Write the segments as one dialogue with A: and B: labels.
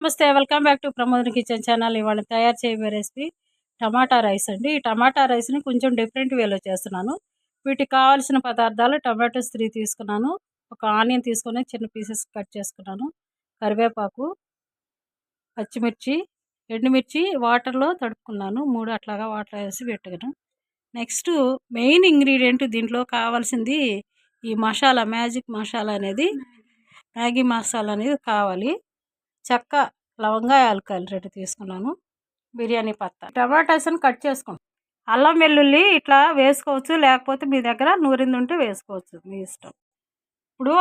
A: నమస్తే, welcome back to Pramodini kitchen channel. ఇవాళ తయారు చేయబోయే రెసిపీ టమాటా రైస్ అండి. ఈ టమాటా రైస్ని కొంచెం డిఫరెంట్ వేలో చేస్తున్నాను. వీటికి కావాల్సిన పదార్థాలు: టమాటోస్ 3 తీసుకున్నాను, ఒక ఆనియన్ తీసుకొని చిన్న పీసెస్ కట్ చేసుకున్నాను, కరివేపాకు, పచ్చిమిర్చి, ఎండుమిర్చి వాటర్లో తడుపుకున్నాను, 3 అట్లాగా వాటర్ వేసి పెట్టుకున్నాను. నెక్స్ట్ మెయిన్ ఇంగ్రీడియంట్ దీంట్లో కావాల్సింది ఈ మసాలా, మ్యాజిక్ మసాలా అనేది, మ్యాగీ మసాలా అనేది కావాలి. చెక్క, లవంగా, యాలక్కాయలు 2 తీసుకున్నాను, బిర్యానీ పత్తా. టమాటాస్ని కట్ చేసుకుంటాం. అల్లం వెల్లుల్లి ఇట్లా వేసుకోవచ్చు, లేకపోతే మీ దగ్గర నూరింది ఉంటే వేసుకోవచ్చు, మీ ఇష్టం. ఇప్పుడు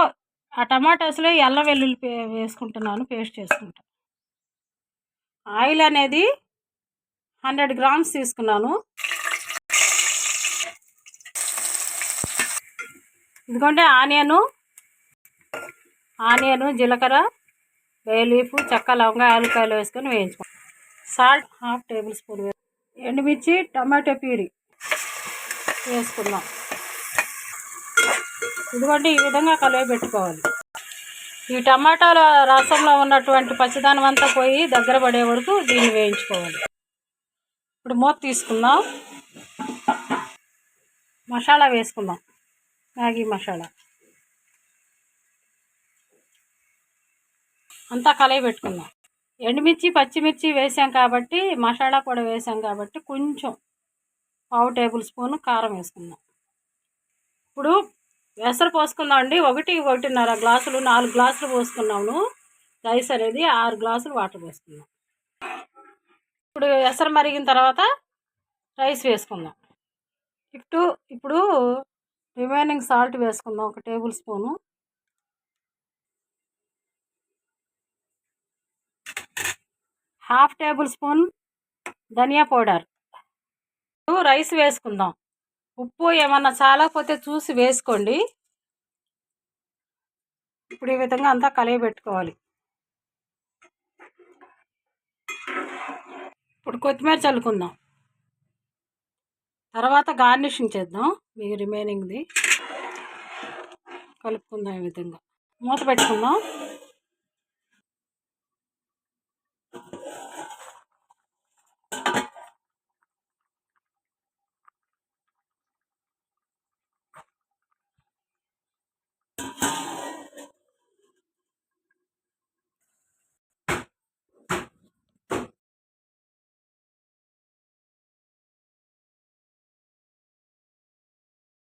A: ఆ టమాటాస్లో అల్లం వెల్లుల్లి వేసుకుంటున్నాను, పేస్ట్ చేసుకుంటాను. ఆయిల్ అనేది 100 గ్రామ్స్ తీసుకున్నాను. ఎందుకంటే ఆనియను, జీలకర్ర, బే లీఫ్, చెక్క, లవంగా, యాలక్కాయలు వేసుకొని వేయించుకోండి. సాల్ట్ 1/2 టేబుల్ స్పూన్, ఎండుమిర్చి, టమాటో ప్యూరీ వేసుకుందాం. ఇదిగోండి, ఈ విధంగా కలిపి పెట్టుకోవాలి. ఈ టమాటాల రసంలో ఉన్నటువంటి పచ్చిదనం అంతా పోయి దగ్గర పడే వరకు దీన్ని వేయించుకోవాలి. ఇప్పుడు మూత తీసుకుందాం. మసాలా వేసుకుందాం, మ్యాగీ మసాలా అంతా కలిపి పెట్టుకుందాం. ఎండుమిర్చి, పచ్చిమిర్చి వేసాం కాబట్టి, మసాలా కూడా వేసాం కాబట్టి కొంచెం 1/2 టేబుల్ స్పూన్ కారం వేసుకుందాం. ఇప్పుడు ఎసరు పోసుకుందాం అండి. 1-1.5 గ్లాసులు, 4 గ్లాసులు పోసుకున్నాము రైస్ అనేది. 6 గ్లాసులు వాటర్ పోసుకుందాం. ఇప్పుడు ఎసరు మరిగిన తర్వాత రైస్ వేసుకుందాం. ఇప్పుడు రిమైనింగ్ సాల్ట్ వేసుకుందాం, 1 టేబుల్ స్పూను. ½ టేబుల్ స్పూన్ ధనియా పౌడర్. రైస్ వేసుకుందాం. ఉప్పు ఏమన్నా చాలకపోతే చూసి వేసుకోండి. ఇప్పుడు ఈ విధంగా అంతా కలిపి పెట్టుకోవాలి. ఇప్పుడు కొత్తిమీర చల్లుకుందాం. తర్వాత గార్నిషింగ్ చేద్దాం. మీకు రిమైనింగ్ది కలుపుకుందాం. ఈ విధంగా మూత పెట్టుకుందాం.